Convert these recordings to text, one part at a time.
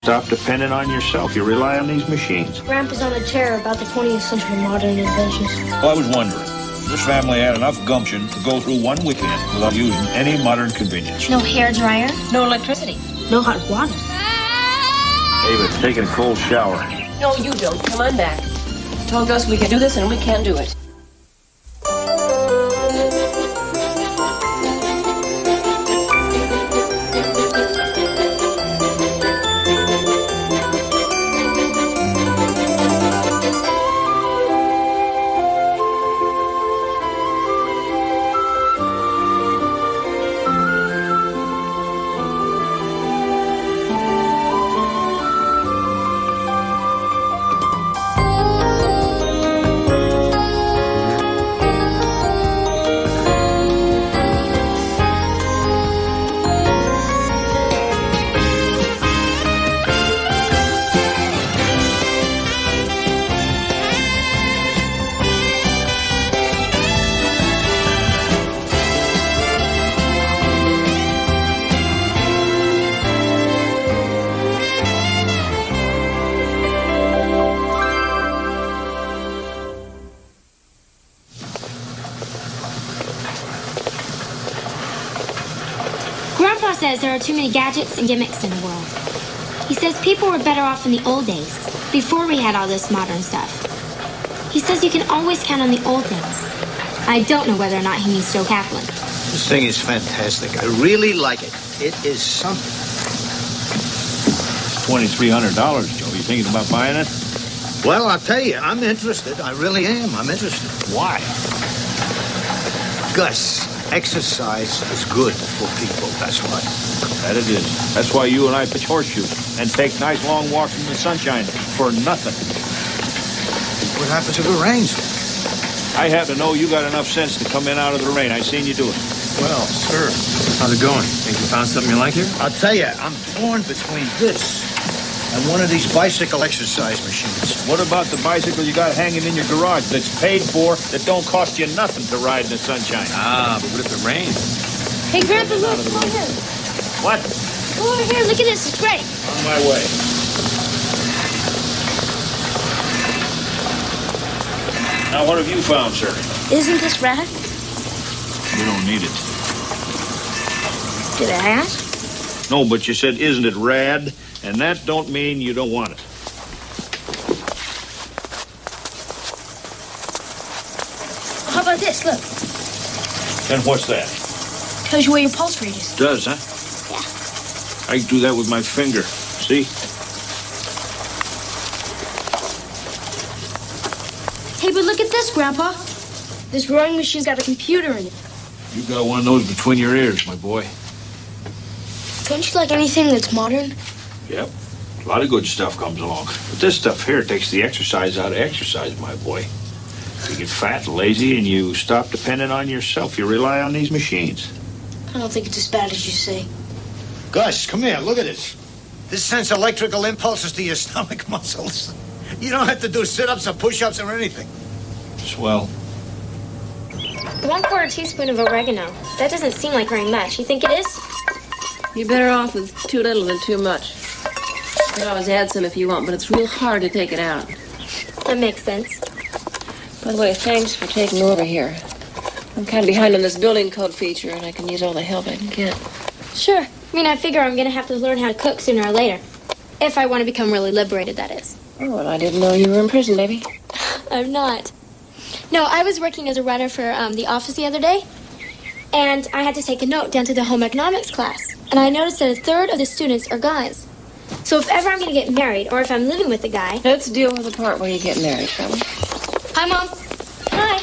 Stop depending on yourself. You rely on these machines. Grandpa's on a tear about the 20th century modern inventions. Well, I was wondering. This family had enough gumption to go through one weekend without using any modern convenience. No hair dryer, No electricity. no hot water. David's taking a cold shower. No, you don't. Come on back. Told us we could do this and we can't do it. Grandpa says there are too many gadgets and gimmicks in the world. He says people were better off in the old days, before we had all this modern stuff. He says you can always count on the old things. I don't know whether or not he means Joe Kaplan. This thing is fantastic. I really like it. It is something. $2,300, Joe. You thinking about buying it? Well, I'll tell you, I'm interested. I really am. I'm interested. Why? Gus, exercise is good for people. That's why. That it is. That's why you and I pitch horseshoes and take nice long walks in the sunshine for nothing. What happened to the range? I happen to know you got enough sense to come in out of the rain. I seen you do it. Well, sir, how's it going? Think you found something you like here? I'll tell you, I'm torn between this and one of these bicycle exercise machines. What about the bicycle you got hanging in your garage that's paid for, that don't cost you nothing to ride in the sunshine? Ah, but what if it rains? Hey, Grandpa, look, come over here. What? Come over here, look at this, it's great. On my way. Now, what have you found, sir? Isn't this rad? You don't need it. Did I ask? No, but you said, isn't it rad? And that don't mean you don't want it. How about this, look. And what's that? Tells you where your pulse rate is. Does, huh? Yeah. I can do that with my finger. See? Hey, but look at this, Grandpa. This rowing machine's got a computer in it. You got one of those between your ears, my boy. Don't you like anything that's modern? Yep. A lot of good stuff comes along. But this stuff here takes the exercise out of exercise, my boy. You get fat and lazy and you stop depending on yourself. You rely on these machines. I don't think it's as bad as you say. Gus, come here. Look at this. This sends electrical impulses to your stomach muscles. You don't have to do sit-ups or push-ups or anything. Swell. 1/4 teaspoon of oregano. That doesn't seem like very much. You think it is? You're better off with too little than too much. You can always add some if you want, but it's real hard to take it out. That makes sense. By the way, thanks for taking over here. I'm kind of behind on this building code feature, and I can use all the help I can get. Sure. I mean, I figure I'm going to have to learn how to cook sooner or later. If I want to become really liberated, that is. Oh, well, I didn't know you were in prison, baby. I'm not. No, I was working as a runner for the office the other day, and I had to take a note down to the home economics class. And I noticed that 1/3 of the students are guys. So if ever I'm going to get married, or if I'm living with a guy... Let's deal with the part where you get married, shall we? Hi, Mom. Hi.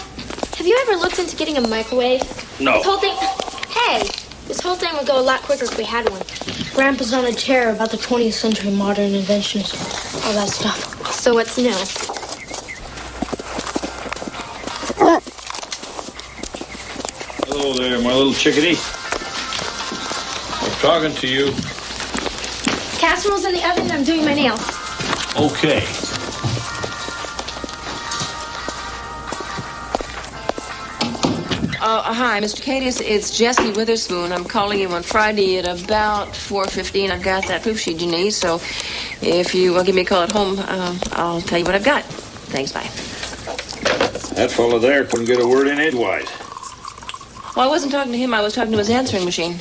Have you ever looked into getting a microwave? No. This whole thing... Hey! This whole thing would go a lot quicker if we had one. Grandpa's on a tear about the 20th century modern inventions. All that stuff. So what's new? Hello there, my little chickadee. I'm talking to you. Casserole's in the oven and I'm doing my nails. Okay. Hi, Mr. Cadius. It's Jessie Witherspoon. I'm calling you on Friday at about 4:15. I've got that proof sheet you need, so If you will give me a call at home, I'll tell you what I've got. Thanks, bye. That fellow there couldn't get a word in edgewise. Well, I wasn't talking to him. I was talking to his answering machine.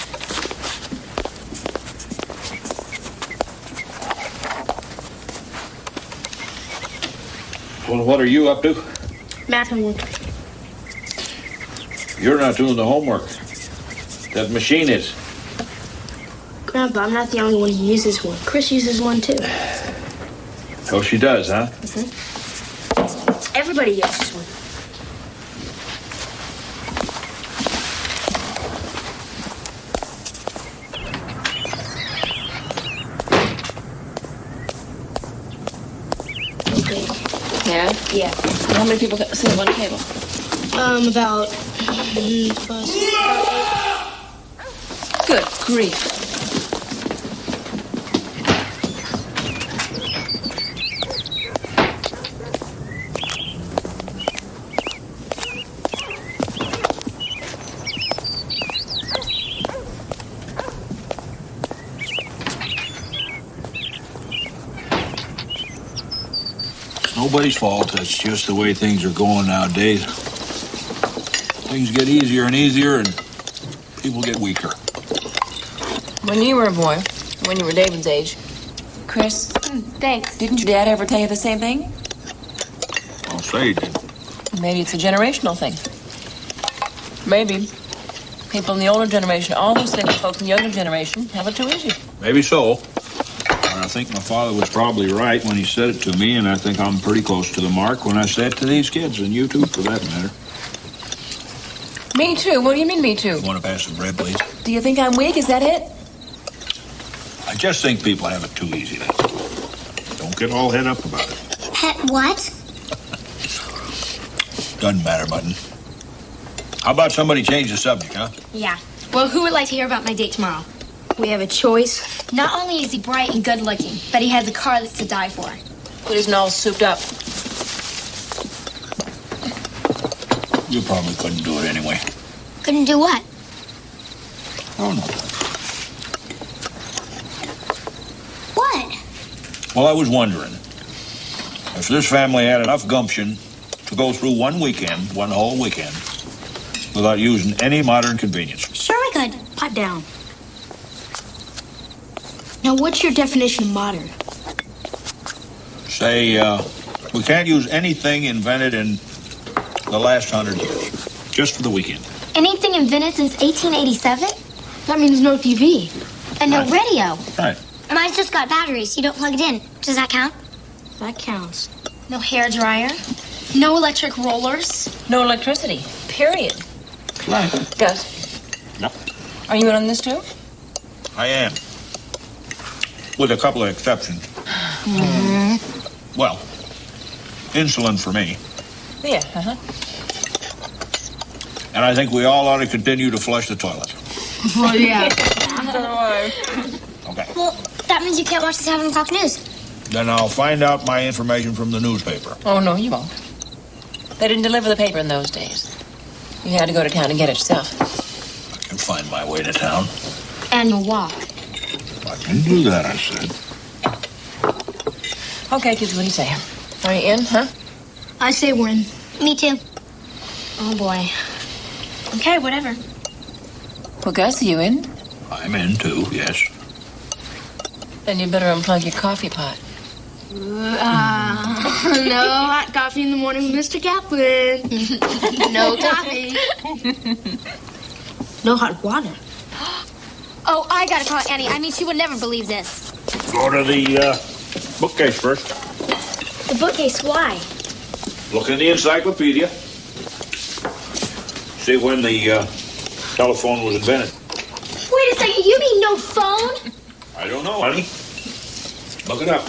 Well, what are you up to? Math homework. You're not doing the homework. That machine is. Grandpa, I'm not the only one who uses one. Chris uses one too. Oh, she does, huh? Everybody uses one. Okay. Yeah? Yeah. How many people sit at one table? About 5. Good grief. Nobody's fault. That's just the way things are going nowadays. Things get easier and easier, and people get weaker. When you were a boy, when you were David's age, Chris, Thanks. didn't your dad ever tell you the same thing? I'll say he did. Maybe it's a generational thing. Maybe people in the older generation always think folks in the younger generation have it too easy. Maybe so. But I think my father was probably right when he said it to me, and I think I'm pretty close to the mark when I say it to these kids, and you too, for that matter. Me too. What do you mean, me too? You want to pass the bread, please? Do you think I'm weak? Is that it? I just think people have it too easy. That's all. Don't get all head up about it. What? Doesn't matter, Button. How about somebody change the subject, huh? Yeah. Well, who would like to hear about my date tomorrow? We have a choice. Not only is he bright and good looking, but he has a car that's to die for. But isn't all souped up. You probably couldn't do it anyway. Couldn't do what? Oh, no. What? Well, I was wondering if this family had enough gumption to go through one whole weekend, without using any modern convenience. Sure we could. Pipe down. Now, what's your definition of modern? Say, we can't use anything invented in the last 100 years, just for the weekend. Anything invented since 1887? That means no TV. And no radio. Right. Mine's just got batteries. You don't plug it in. Does that count? That counts. No hair dryer. No electric rollers. No electricity. Period. Right. Gus? No. Are you in on this too? I am. With a couple of exceptions. Mm-hmm. Well, insulin for me. Yeah, uh-huh. And I think we all ought to continue to flush the toilet. Well, yeah. Okay. Well, that means you can't watch the 7 o'clock news. Then I'll find out my information from the newspaper. Oh, no, you won't. They didn't deliver the paper in those days. You had to go to town and get it yourself. I can find my way to town. And you'll walk. I can do that, I said. Okay, kids, what do you say? Are you in, huh? I say we're in. Me too. Oh, boy. Okay, whatever. Well, Gus, are you in? I'm in, too, yes. Then you better unplug your coffee pot. No hot coffee in the morning, Mr. Kaplan. No coffee. No hot water. Oh, I gotta call Annie. I mean, she would never believe this. Go to the bookcase first. The bookcase, why? Look in the encyclopedia. See when the telephone was invented. Wait a second, you mean no phone? I don't know, honey. Look it up.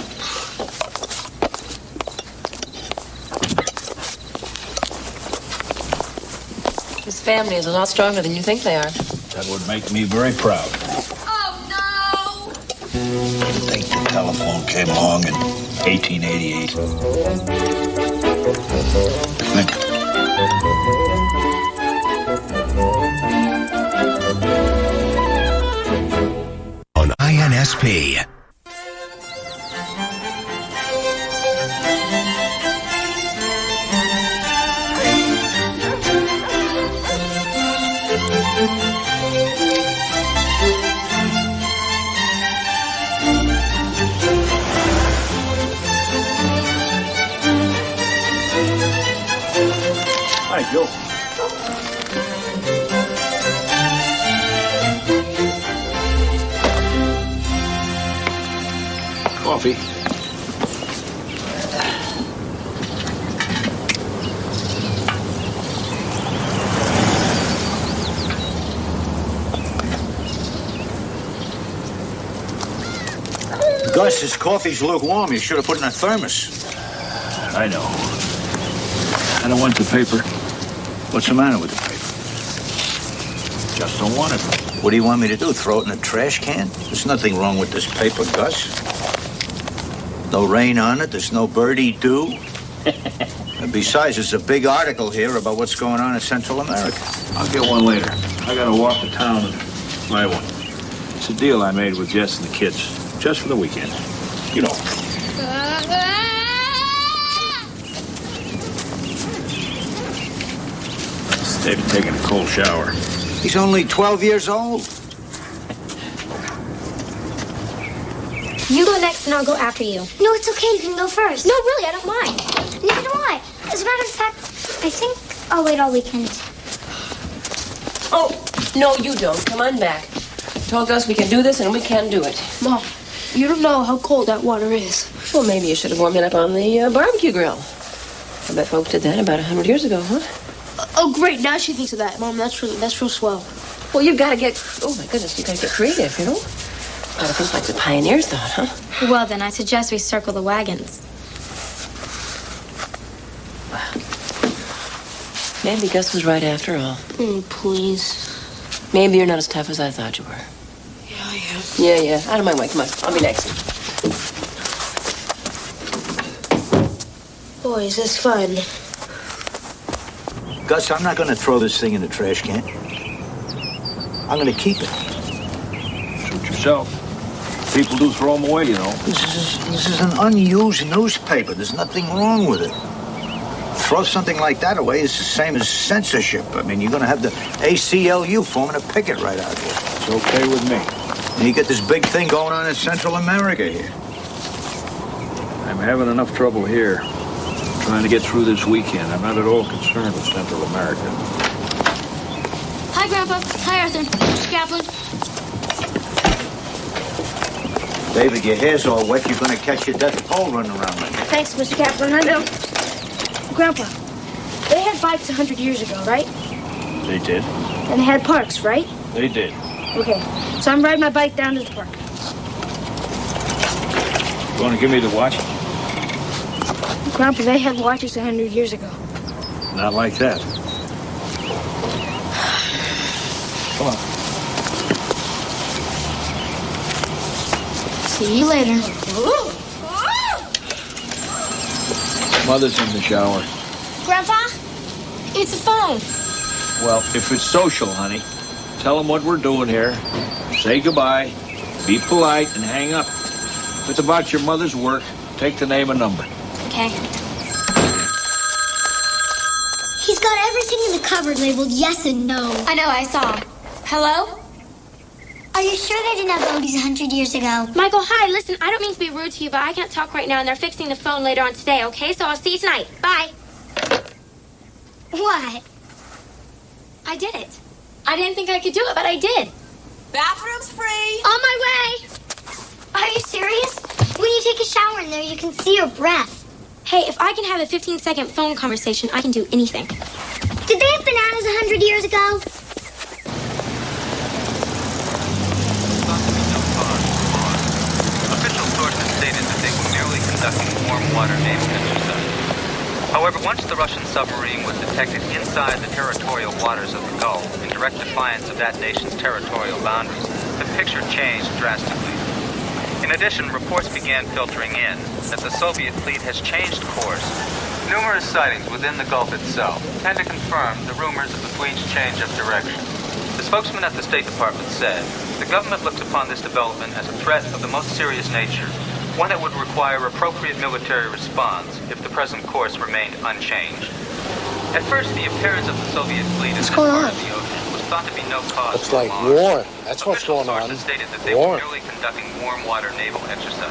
This family is a lot stronger than you think they are. That would make me very proud. Oh, no! I think the telephone came along in 1888. I think. On INSP. coffee. Gus, this coffee's lukewarm. You should have put it in a thermos. I know. I don't want the paper. What's the matter with the paper? Just don't want it. What do you want me to do, throw it in a trash can? There's nothing wrong with this paper, Gus. No rain on it. There's no birdie dew. And besides, there's a big article here about what's going on in Central America. I'll get one later. I gotta walk to town and buy one. It's a deal I made with Jess and the kids. Just for the weekend. You know. David taking a cold shower. He's only 12 years old. You go next and I'll go after you. No, it's okay. You can go first. No, really, I don't mind. Neither do I. As a matter of fact, I think I'll wait all weekend. Oh, no, you don't. Come on back. Told us we can do this and we can do it. Mom, you don't know how cold that water is. Well, maybe you should have warmed it up on the barbecue grill. I bet folks did that about 100 years ago, huh? Oh, great. Now she thinks of that. Mom, that's real swell. Well, you've got to get... Oh, my goodness, you've got to get creative, you know? Got to think like the pioneers thought, huh? Well, then I suggest we circle the wagons. Maybe Gus was right after all. Please. Maybe you're not as tough as I thought you were. Yeah, I am. Yeah. Out of my way. Come on. I'll be next. Boy, is this fun. Gus, I'm not going to throw this thing in the trash can. I'm going to keep it. Suit yourself. People do throw them away, you know. This is an unused newspaper. There's nothing wrong with it. Throw something like that away is the same as censorship. I mean, you're going to have the ACLU forming a picket right out here. It's okay with me. And you get this big thing going on in Central America here. I'm having enough trouble here. Trying to get through this weekend. I'm not at all concerned with Central America. Hi, Grandpa. Hi, Arthur. Mr. Kaplan. David, your hair's all wet. You're going to catch your death pole running around like that. Thanks, Mr. Kaplan. I know. Grandpa, they had bikes 100 years ago, right? They did. And they had parks, right? They did. Okay. So I'm riding my bike down to the park. You want to give me the watch? Grandpa, they had watches 100 years ago. Not like that. Come on. See you later. Mother's in the shower. Grandpa? It's a phone. Well, if it's social, honey, tell them what we're doing here. Say goodbye, be polite, and hang up. If it's about your mother's work, take the name and number. Okay. He's got everything in the cupboard labeled yes and no. I know, I saw. Hello? Are you sure they didn't have oldies 100 years ago? Michael, hi. Listen, I don't mean to be rude to you, but I can't talk right now, and they're fixing the phone later on today, okay? So I'll see you tonight. Bye. What? I did it. I didn't think I could do it, but I did. Bathroom's free. On my way. Are you serious? When you take a shower in there, you can see your breath. Hey, if I can have a 15-second phone conversation, I can do anything. Did they have bananas 100 years ago? Official sources stated that they were merely conducting warm water naval exercise. However, once the Russian submarine was detected inside the territorial waters of the Gulf, in direct defiance of that nation's territorial boundaries, the picture changed drastically. In addition, reports began filtering in that the Soviet fleet has changed course. Numerous sightings within the Gulf itself tend to confirm the rumors of the fleet's change of direction. The spokesman at the State Department said, the government looks upon this development as a threat of the most serious nature, one that would require appropriate military response if the present course remained unchanged. At first, the appearance of the Soviet fleet in this part of the ocean was thought to be no cause It's for like alarm. war. That's what's going on. Sources stated that they War. were merely conducting warm water naval exercise.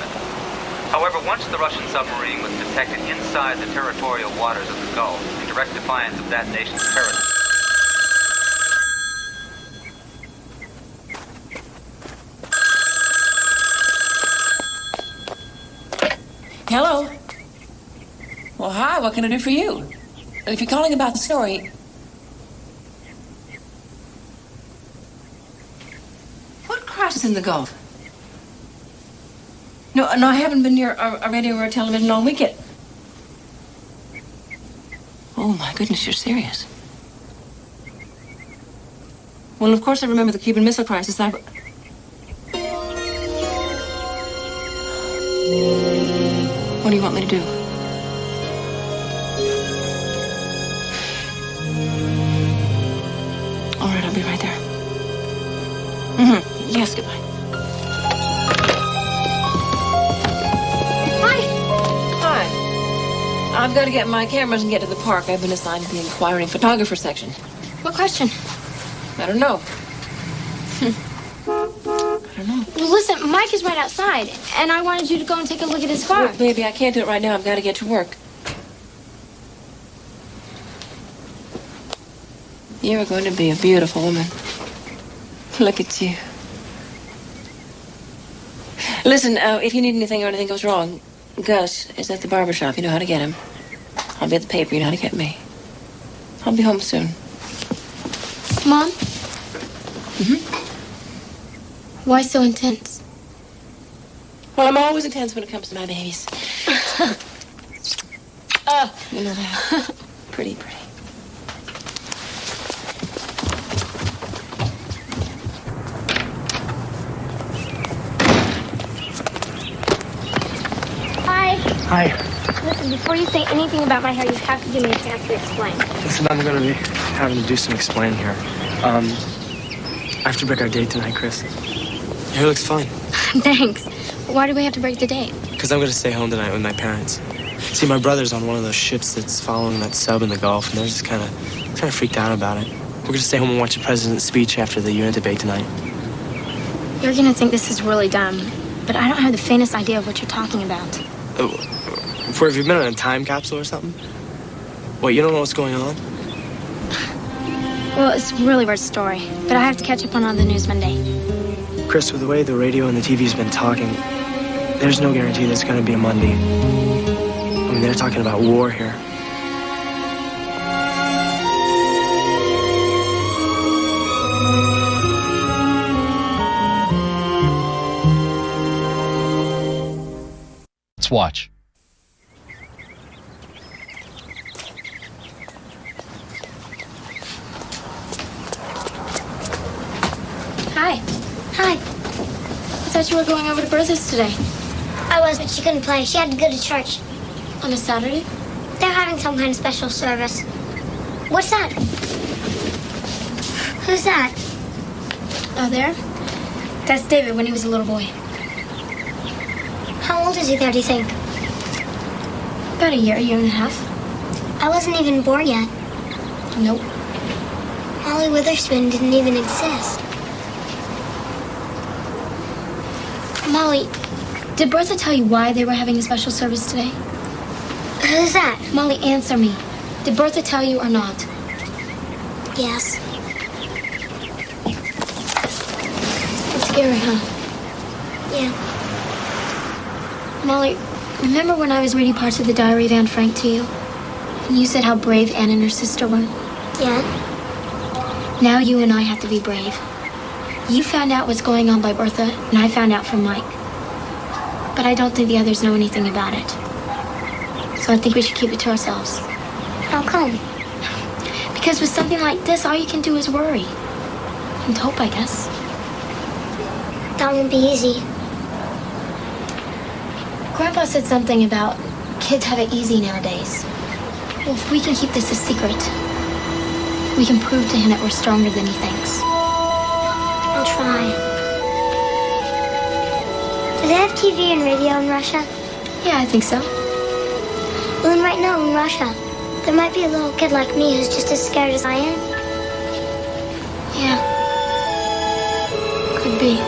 However, once the Russian submarine was detected inside the territorial waters of the Gulf, in direct defiance of that nation's territory, Hello? Well, hi, what can I do for you? If you're calling about the story... What crisis in the Gulf? No, I haven't been near a radio or a television all weekend. Oh, my goodness, you're serious. Well, of course I remember the Cuban Missile Crisis. What do you want me to do? All right, I'll be right there. Yes, goodbye. Hi. I've got to get my cameras and get to the park. I've been assigned to the inquiring photographer section. What question? I don't know. Well, listen, Mike is right outside, and I wanted you to go and take a look at his car. Look, baby, I can't do it right now. I've got to get to work. You're going to be a beautiful woman. Look at you. Listen, if you need anything or anything goes wrong, Gus is at the barber shop. You know how to get him. I'll be at the paper. You know how to get me. I'll be home soon. Mom? Why so intense? Well, I'm always intense when it comes to my babies. You know that. Pretty. Hi. Hi. Listen, before you say anything about my hair, you have to give me a chance to explain. Listen, I'm going to be having to do some explaining here. I have to break our date tonight, Chris. Your hair looks fine. Thanks. Why do we have to break the date? Because I'm going to stay home tonight with my parents. See, my brother's on one of those ships that's following that sub in the Gulf, and they're just kind of freaked out about it. We're going to stay home and watch the president's speech after the UN debate tonight. You're gonna think this is really dumb, but I don't have the faintest idea of what you're talking about. Have you been in a time capsule or something? What, you don't know what's going on? Well, it's a really weird story, but I have to catch up on all the news Monday. Chris, with the way the radio and the TV's been talking, there's no guarantee there's going to be a Monday. I mean, they're talking about war here. Let's watch. Hi. Hi. I thought you were going over to Bertha's today. I was, but she couldn't play. She had to go to church. On a Saturday? They're having some kind of special service. What's that? Who's that? Oh, there? That's David when he was a little boy. How old is he there, do you think? About a year and a half. I wasn't even born yet. Nope. Molly Witherspoon didn't even exist. Molly, did Bertha tell you why they were having a special service today? Who's that? Molly, answer me. Did Bertha tell you or not? Yes. It's scary, huh? Yeah. Molly, remember when I was reading parts of the diary of Anne Frank to you? And you said how brave Anne and her sister were? Yeah. Now you and I have to be brave. You found out what's going on by Bertha, and I found out from Mike. But I don't think the others know anything about it. So I think we should keep it to ourselves. How come? Because with something like this, all you can do is worry. And hope, I guess. That won't be easy. Grandpa said something about kids have it easy nowadays. Well, if we can keep this a secret, we can prove to him that we're stronger than he thinks. I'll try. Do they have TV and radio in Russia? Yeah, I think so. Well, then right now in Russia, there might be a little kid like me who's just as scared as I am. Yeah. Could be.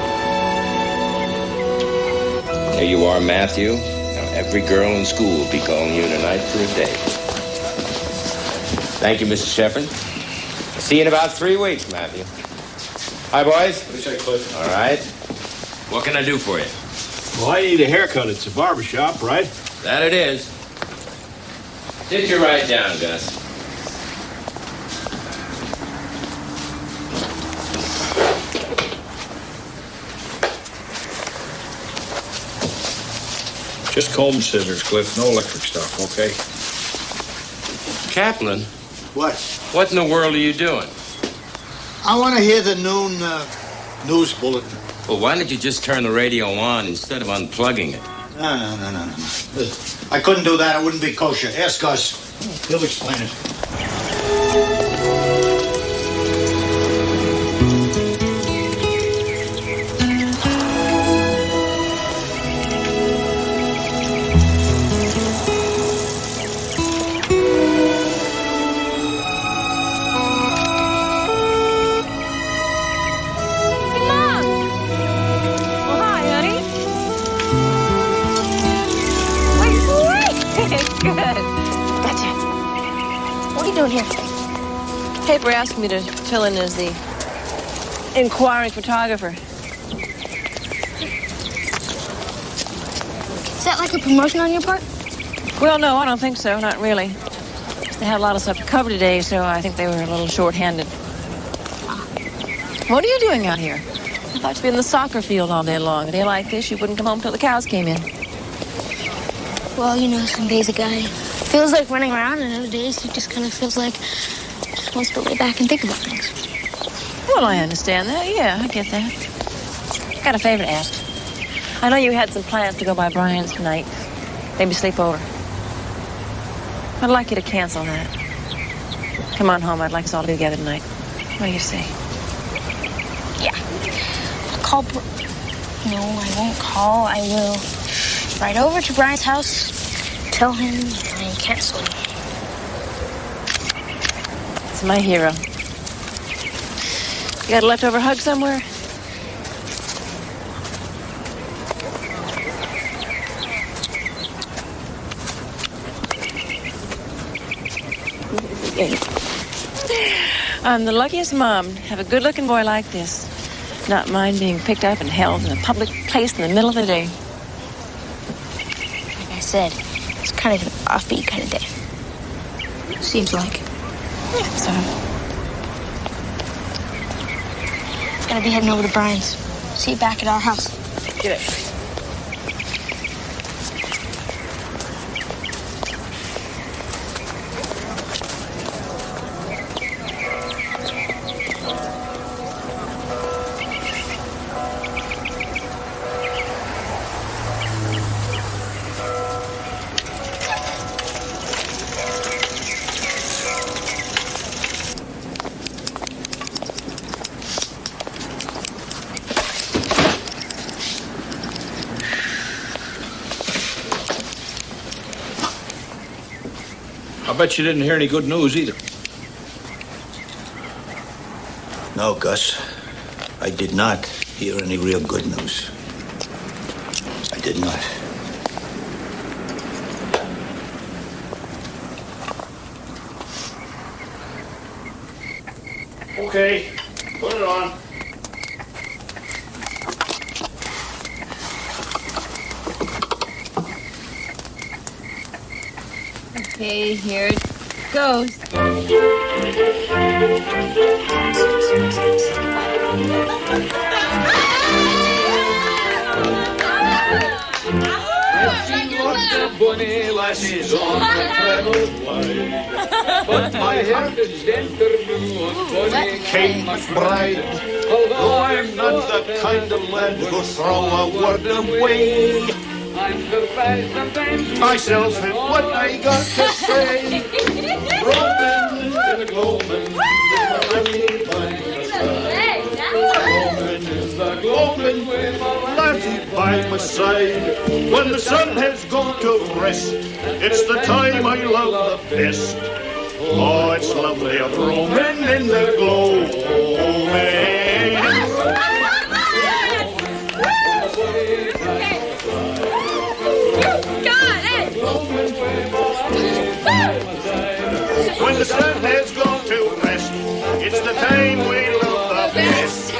There you are, Matthew. Now, every girl in school will be calling you tonight for a date. Thank you, Mrs. Shepard. See you in about 3 weeks, Matthew. Hi, boys. All right. What can I do for you? Well, I need a haircut. It's a barbershop, right? That it is. Sit you right down, Gus. Just comb scissors, Cliff. No electric stuff, okay? Kaplan, What? what in the world are you doing? I want to hear the noon news bulletin. Well, why don't you just turn the radio on instead of unplugging it? No. I couldn't do that. It wouldn't be kosher. Ask Gus. He'll explain it. Paper asked me to fill in as the inquiring photographer. Is that like a promotion on your part? Well, no, I don't think so. Not really. They had a lot of stuff to cover today, so I think they were a little short-handed. What are you doing out here? I thought you'd be in the soccer field all day long. A day like this, you wouldn't come home till the cows came in. Well, you know, some days a guy feels like running around, and other days he just kind of feels like just wants to lay back and think about things. Well, I understand that. Yeah, I get that. Got a favor to ask. I know you had some plans to go by Brian's tonight. Maybe sleep over. I'd like you to cancel that. Come on home. I'd like us all to be together tonight. What do you say? Yeah. I'll call. No, I won't call. I will ride over to Brian's house, tell him I'm canceling. It's my hero. You got a leftover hug somewhere? I'm the luckiest mom to have a good-looking boy like this. Not mind being picked up and held in a public place in the middle of the day. Like I said, it's kind of an offbeat kind of day. Seems like. Yeah, so. Gonna be heading over to Brian's. See you back at our house. Get it. I bet you didn't hear any good news either. No, Gus. I did not hear any real good news. I did not. Okay, put it on. Okay, here it goes. Bonnie lassies on the travelled way, but my heart is enter new on Bonnie Kate McBride. Although I'm not the kind of lad who throw a word away, I'm surprised sometimes myself at what I got to say. Roman is the gloaming, laddie by my side. Roman is the gloaming, laddie by my side. When the sun has gone to rest, it's the time I love the best. Oh, it's lovely of roaming in the gloaming. When the sun has gone to rest, it's the time we love the best.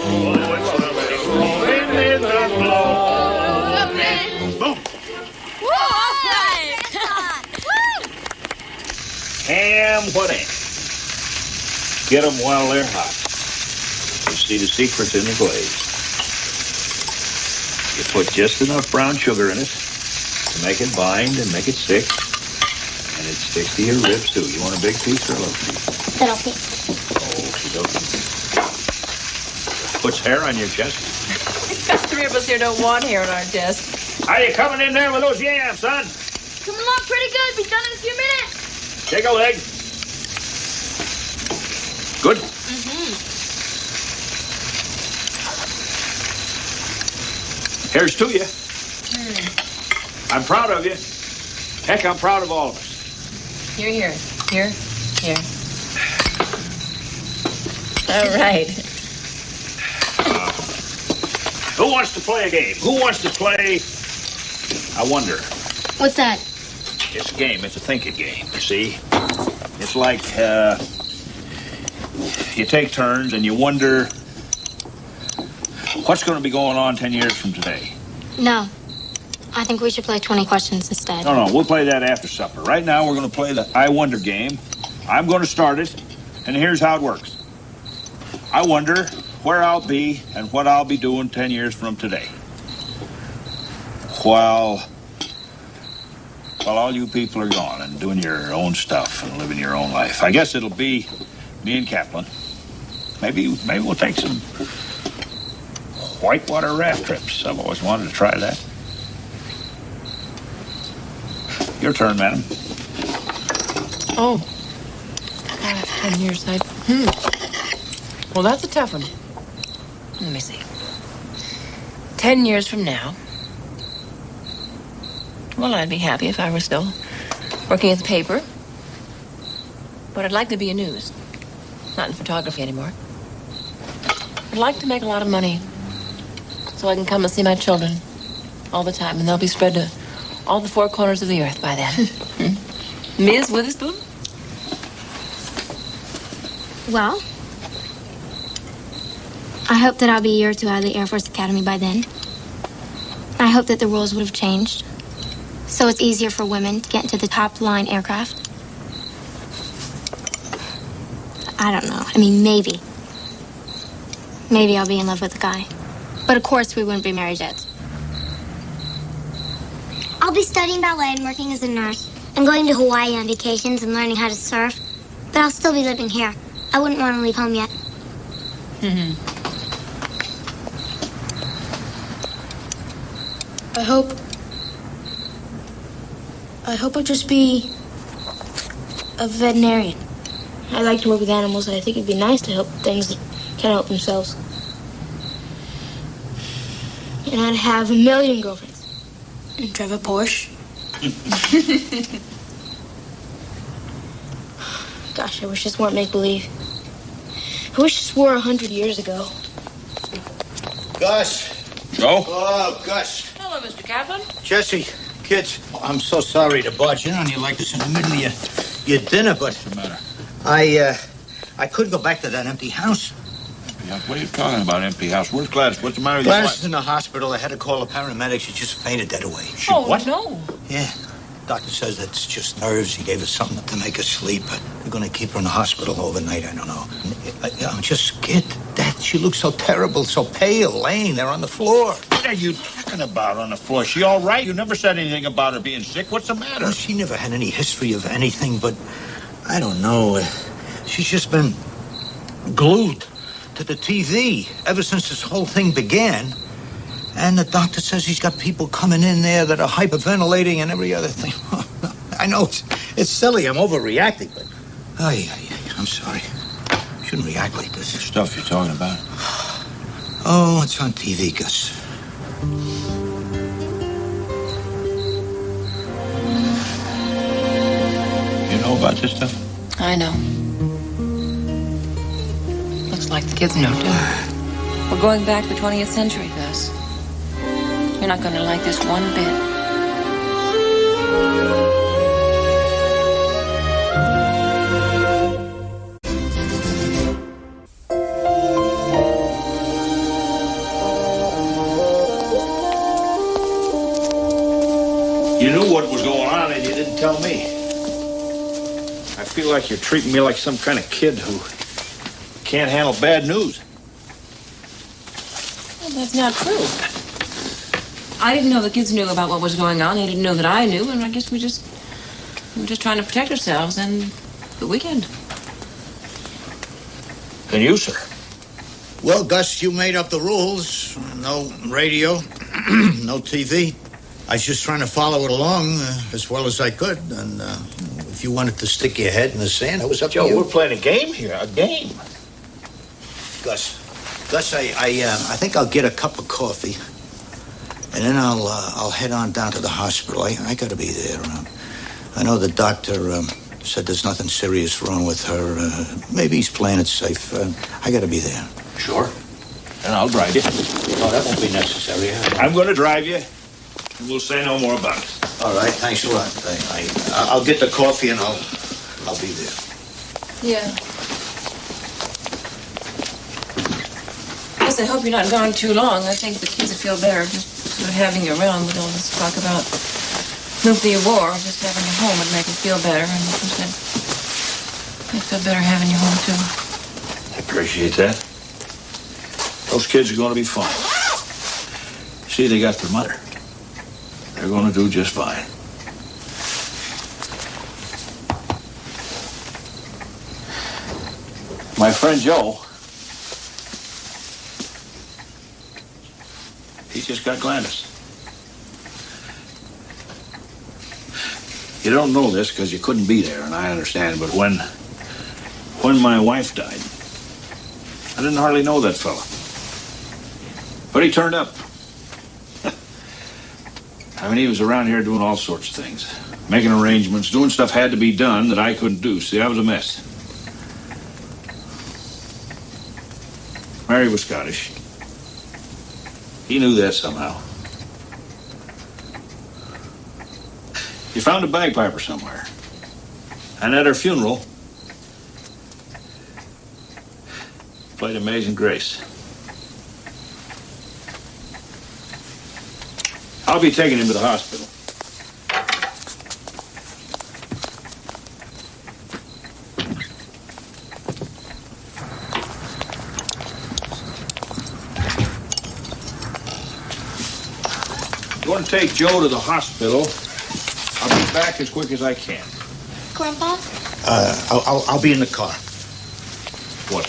Oh, it's lovely roaming in the gloaming. Ham what ain't. Get them while they're hot. You see the secret's in the glaze. You put just enough brown sugar in it to make it bind and make it stick. And it sticks to your ribs, too. You want a big piece or a little piece? Little piece. Okey-dokey. Puts hair on your chest. Three of us here don't want hair on our chest. How you coming in there with those yams, son? Coming along pretty good. Be done in a few minutes. Take a leg. Good? Here's to you. I'm proud of you. Heck, I'm proud of all of us. Here, here. Here, here. All right. Who wants to play a game? Who wants to play? I wonder. What's that? It's a game. It's a thinking game, you see. It's like you take turns and you wonder what's going to be going on 10 years from today. No. I think we should play 20 questions instead. No, we'll play that after supper. Right now, we're going to play the I Wonder game. I'm going to start it, and here's how it works. I wonder where I'll be and what I'll be doing 10 years from today. While all you people are gone and doing your own stuff and living your own life. I guess it'll be me and Kaplan. Maybe we'll take some whitewater raft trips. I've always wanted to try that. Your turn, madam. Oh. 10 years. Well, that's a tough one. Let me see. 10 years from now. Well, I'd be happy if I were still working at the paper. But I'd like to be in news. Not in photography anymore. I'd like to make a lot of money so I can come and see my children all the time, and they'll be spread to all the four corners of the earth by then. Ms. Witherspoon? Well, I hope that I'll be a year or two out of the Air Force Academy by then. I hope that the rules would have changed, so it's easier for women to get into the top-line aircraft. I don't know. I mean, maybe. Maybe I'll be in love with a guy. But of course, we wouldn't be married yet. I'll be studying ballet and working as a nurse. And going to Hawaii on vacations and learning how to surf. But I'll still be living here. I wouldn't want to leave home yet. I hope I'll just be a veterinarian. I like to work with animals, and I think it'd be nice to help things that can't help themselves. And I'd have 1 million girlfriends. And drive a Porsche. Gosh, I wish this weren't make-believe. I wish this were 100 years ago. Gus. Joe? Oh, Gus. Hello, Mr. Kaplan. Jesse, kids, I'm so sorry to barge in on you like this in the middle of your dinner, but... What's the matter? I couldn't go back to that empty house. What are you talking about, empty house? Where's Gladys? What's the matter with your Gladys wife? is in the hospital. I had to call the paramedics. She just fainted dead away. What? No. Yeah. Doctor says that it's just nerves. He gave her something to make her sleep, but they're going to keep her in the hospital overnight. I don't know. I'm just scared to death. She looks so terrible, so pale, laying there on the floor. What are you talking about on the floor? She all right? You never said anything about her being sick. What's the matter? Well, she never had any history of anything, but I don't know. She's just been glued to the TV ever since this whole thing began. And the doctor says he's got people coming in there that are hyperventilating and every other thing. I know it's silly. I'm overreacting, but I'm sorry. Shouldn't react like this. The stuff you're talking about. Oh, it's on TV, Gus. You know about this stuff? I know. Looks like the kids know, too. We're going back to the 20th century, Gus. You're not going to like this one bit. You knew knew what was going on and you didn't tell me. I feel like you're treating me like some kind of kid who can't handle bad news. Well, that's not true. I didn't know the kids knew about what was going on. They didn't know that I knew, and I guess we were just trying to protect ourselves and the weekend. And you, sir? Well, Gus, you made up the rules. No radio, no TV. I was just trying to follow it along as well as I could. And if you wanted to stick your head in the sand, it was up to you. Joe, we're playing a game here, a game. Gus, I think I'll get a cup of coffee, and then I'll head on down to the hospital. I got to be there. I know the doctor said there's nothing serious wrong with her. Maybe he's playing it safe. I got to be there. Sure. And I'll drive you. Oh, that won't be necessary. I'm going to drive you, and we'll say no more about it. All right, thanks a lot. I'll get the coffee and I'll be there. Yeah. Yes, I hope you're not gone too long. I think the kids will feel better just sort of having you around with all this talk about nuclear war. Just having you home would make them feel better. And of course, they'd feel better having you home, too. I appreciate that. Those kids are going to be fine. See, they got their mother. They're going to do just fine. My friend Joe, he just got Gladys. You don't know this because you couldn't be there, and I understand, but when my wife died, I didn't hardly know that fella. But he turned up. I mean, he was around here doing all sorts of things. Making arrangements, doing stuff had to be done that I couldn't do. See, I was a mess. Mary was Scottish. He knew that somehow. He found a bagpiper somewhere. And at her funeral, played Amazing Grace. I'll be taking him to the hospital. You want to take Joe to the hospital? I'll be back as quick as I can. Grandpa, I'll be in the car. What?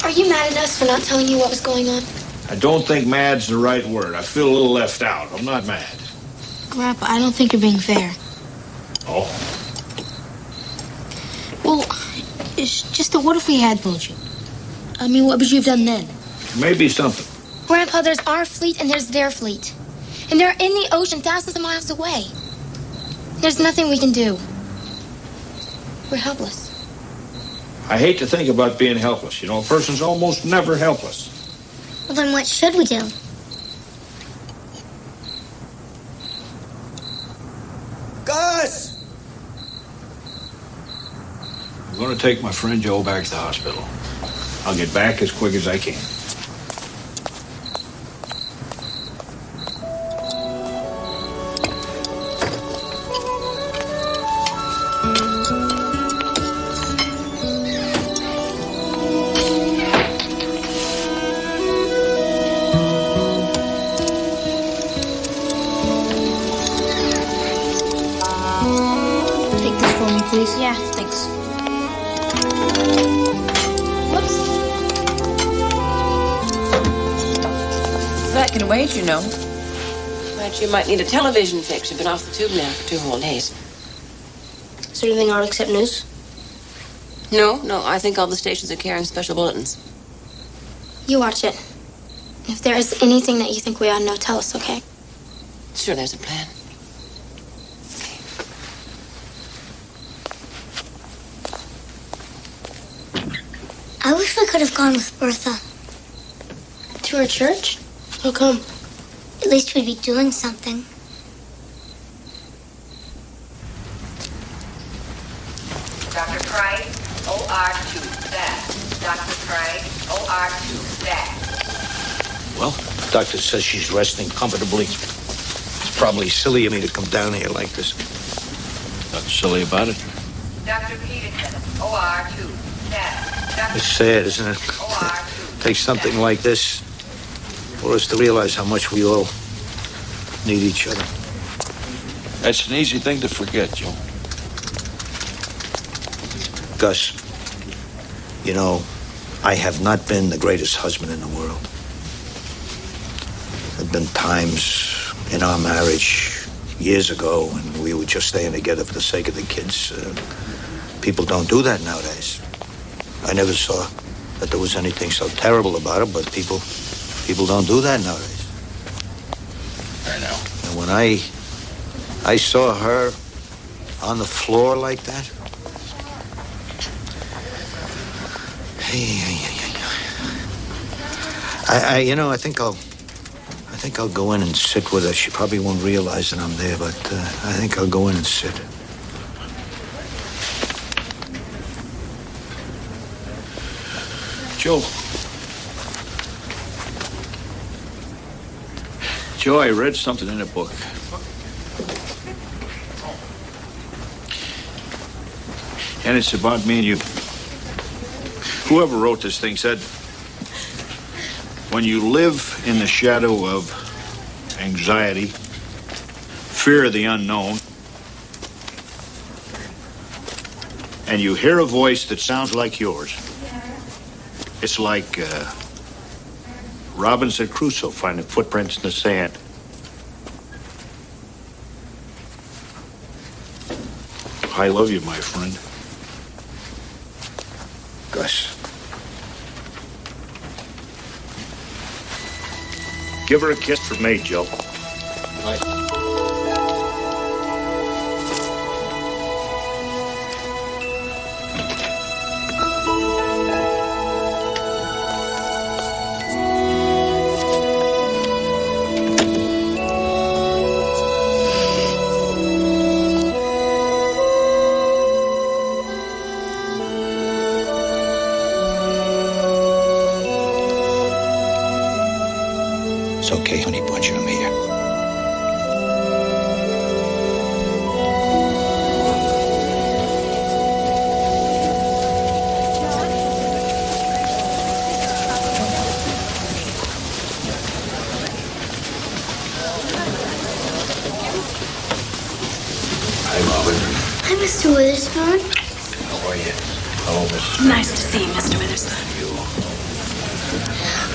Are you mad at us for not telling you what was going on? I don't think mad's the right word. I feel a little left out. I'm not mad. Grandpa, I don't think you're being fair. Oh? Well, it's just that what if we had told you? I mean, what would you have done then? Maybe something. Grandpa, there's our fleet and there's their fleet. And they're in the ocean thousands of miles away. There's nothing we can do. We're helpless. I hate to think about being helpless. You know, a person's almost never helpless. Well, then what should we do? Gus! I'm going to take my friend Joe back to the hospital. I'll get back as quick as I can. Take this for me, please. Yeah, thanks. Whoops. That can wait, you know. But you might need a television fix. You've been off the tube now for 2 whole days. Is there anything on except news? No, I think all the stations are carrying special bulletins. You watch it. If there is anything that you think we ought to know, tell us, okay? Sure, there's a plan. I wish we could have gone with Bertha. To her church? How come? At least we'd be doing something. Dr. Price, OR2, staff. Dr. Price, OR2, staff. Well, doctor says she's resting comfortably. Probably silly of me to come down here like this. Nothing silly about it. Dr. Peterson, OR2, status. It's sad, isn't it? Takes something like this for us to realize how much we all need each other. That's an easy thing to forget, Joe. Gus, you know, I have not been the greatest husband in the world. There have been times in our marriage years ago when we were just staying together for the sake of the kids. People don't do that nowadays. I never saw that there was anything so terrible about it, but people don't do that nowadays. I know. And when I saw her on the floor like that, I think I'll go in and sit with her. She probably won't realize that I'm there, but I think I'll go in and sit. Joe, I read something in a book. And it's about me and you. Whoever wrote this thing said, when you live in the shadow of anxiety, fear of the unknown, and you hear a voice that sounds like yours, it's like Robinson Crusoe finding footprints in the sand. I love you, my friend. Gus. Give her a kiss for me, Joe. It's okay, honey bunch, I'm here. Hi, Robin. Hi, Mr. Witherspoon. How are you? Hello, Mr. Nice to see you, Mr. Witherspoon.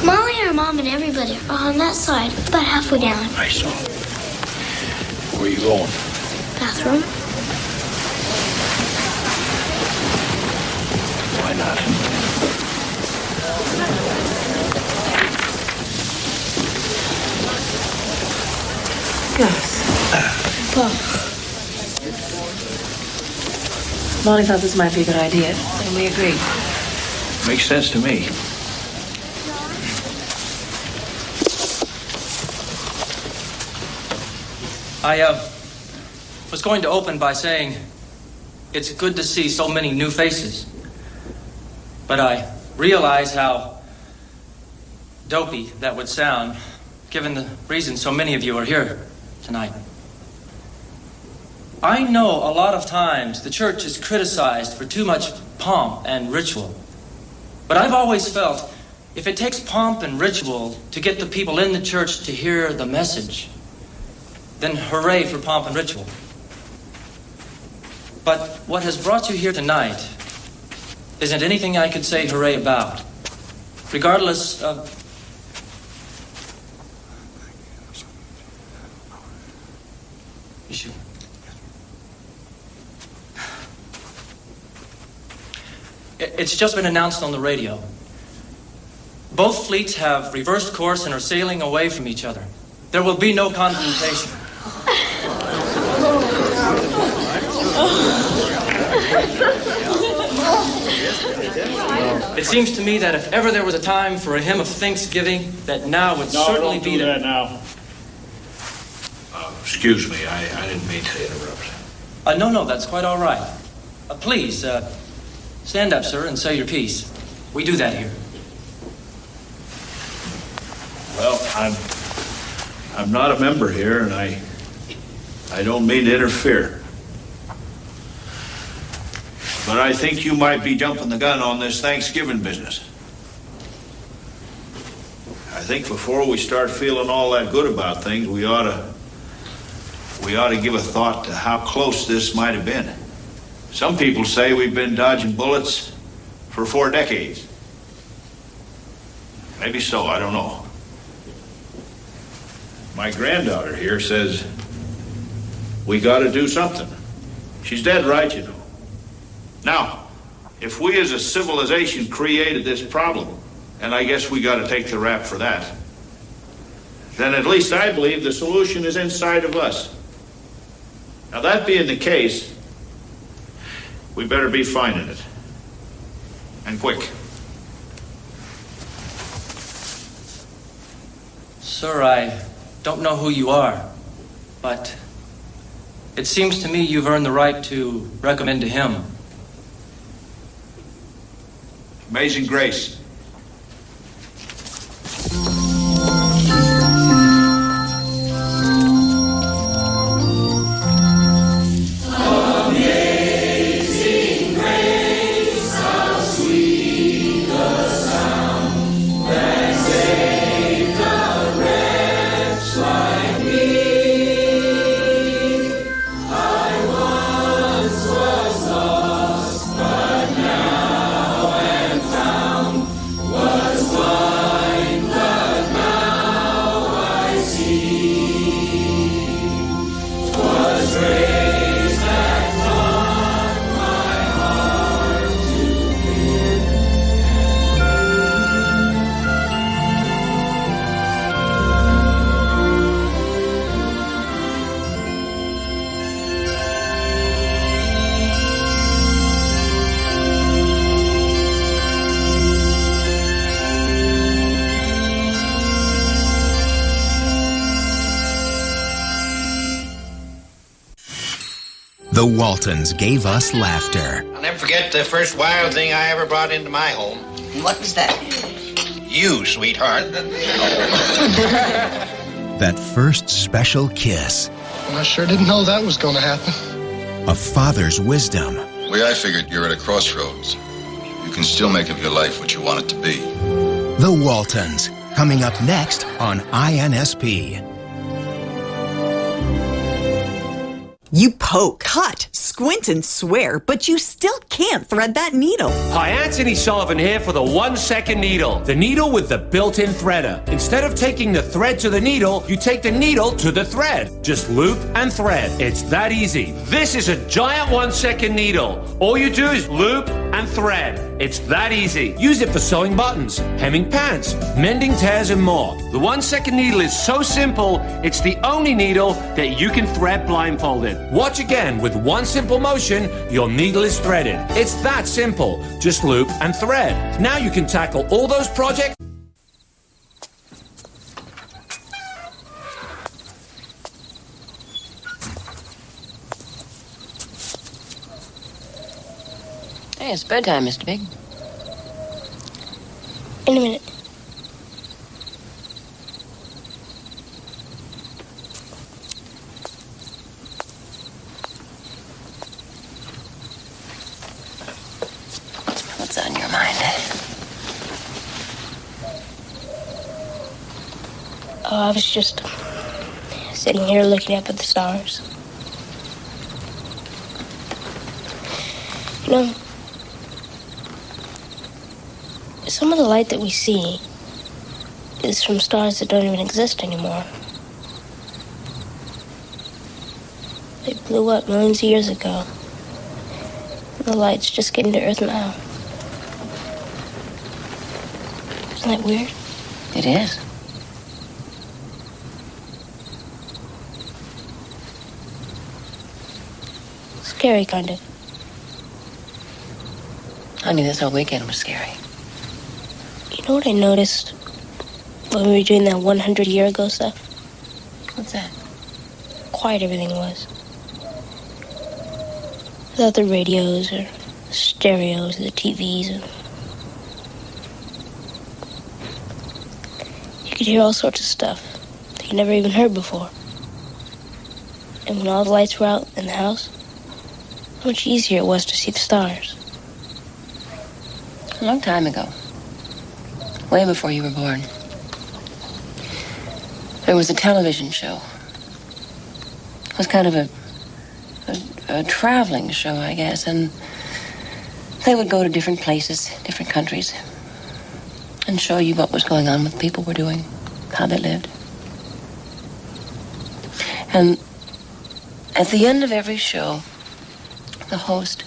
Molly and her mom and everybody are on that side, about halfway down. I saw. Where are you going? Bathroom. Why not? Gus. Paul. Molly thought this might be a good idea, and we agreed. Makes sense to me. I was going to open by saying it's good to see so many new faces. But I realize how dopey that would sound, given the reason so many of you are here tonight. I know a lot of times the church is criticized for too much pomp and ritual. But I've always felt if it takes pomp and ritual to get the people in the church to hear the message, then hooray for pomp and ritual. But what has brought you here tonight isn't anything I could say hooray about, regardless of... You sure? It's just been announced on the radio. Both fleets have reversed course and are sailing away from each other. There will be no confrontation. It seems to me that if ever there was a time for a hymn of thanksgiving, that now would certainly be the... that now. Excuse me, I didn't mean to interrupt. No, that's quite all right. Please, stand up, sir, and say your piece. We do that here. Well, I'm not a member here, and I I don't mean to interfere. But I think you might be jumping the gun on this Thanksgiving business. I think before we start feeling all that good about things, we ought to give a thought to how close this might have been. Some people say we've been dodging bullets for 4 decades. Maybe so, I don't know. My granddaughter here says we got to do something. She's dead right, you know. Now, if we as a civilization created this problem, and I guess we got to take the rap for that, then at least I believe the solution is inside of us. Now, that being the case, we better be finding it. And quick. Sir, I don't know who you are, but it seems to me you've earned the right to recommend to him. Amazing Grace. The Waltons gave us laughter. I'll never forget the first wild thing I ever brought into my home. What was that? You, sweetheart. That first special kiss. I sure didn't know that was going to happen. A father's wisdom. The way I figured, you're at a crossroads. You can still make of your life what you want it to be. The Waltons, coming up next on INSP. You poke, cut, squint, and swear, but you still can't thread that needle. Hi, Anthony Sullivan here for the 1-second needle. The needle with the built-in threader. Instead of taking the thread to the needle, you take the needle to the thread. Just loop and thread. It's that easy. This is a giant 1-second needle. All you do is loop and thread. It's that easy. Use it for sewing buttons, hemming pants, mending tears, and more. The 1-second needle is so simple, it's the only needle that you can thread blindfolded. Watch again. With one simple motion, your needle is threaded. It's that simple. Just loop and thread. Now you can tackle all those projects. Hey, it's bedtime, Mr. Big. In a minute. What's on your mind? Oh, I was just sitting here looking up at the stars. You know, some of the light that we see is from stars that don't even exist anymore. They blew up millions of years ago. The light's just getting to Earth now. Isn't that weird? It is. Scary, kind of. Honey, this whole weekend was scary. You know what I noticed when we were doing that 100-year ago stuff? What's that? Quiet everything was. Without the radios or the stereos or the TVs. You could hear all sorts of stuff that you never even heard before. And when all the lights were out in the house, how much easier it was to see the stars. A long time ago, way before you were born, there was a television show. It was kind of a traveling show, I guess, and they would go to different places, different countries, and show you what was going on, what people were doing, how they lived. And at the end of every show, the host,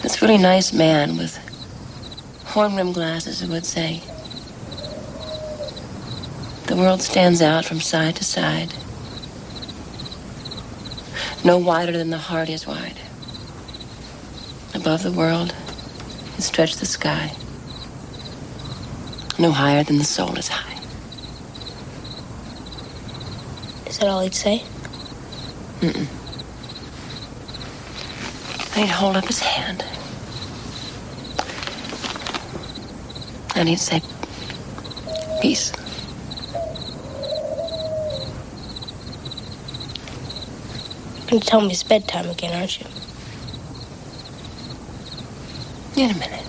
this really nice man with horn-rimmed glasses, would say, "The world stands out from side to side. No wider than the heart is wide. Above the world is stretched the sky. No higher than the soul is high." Is that all he'd say? Mm-mm. He'd hold up his hand. And he'd say, "Peace." You're going to tell me it's bedtime again, aren't you? In a minute.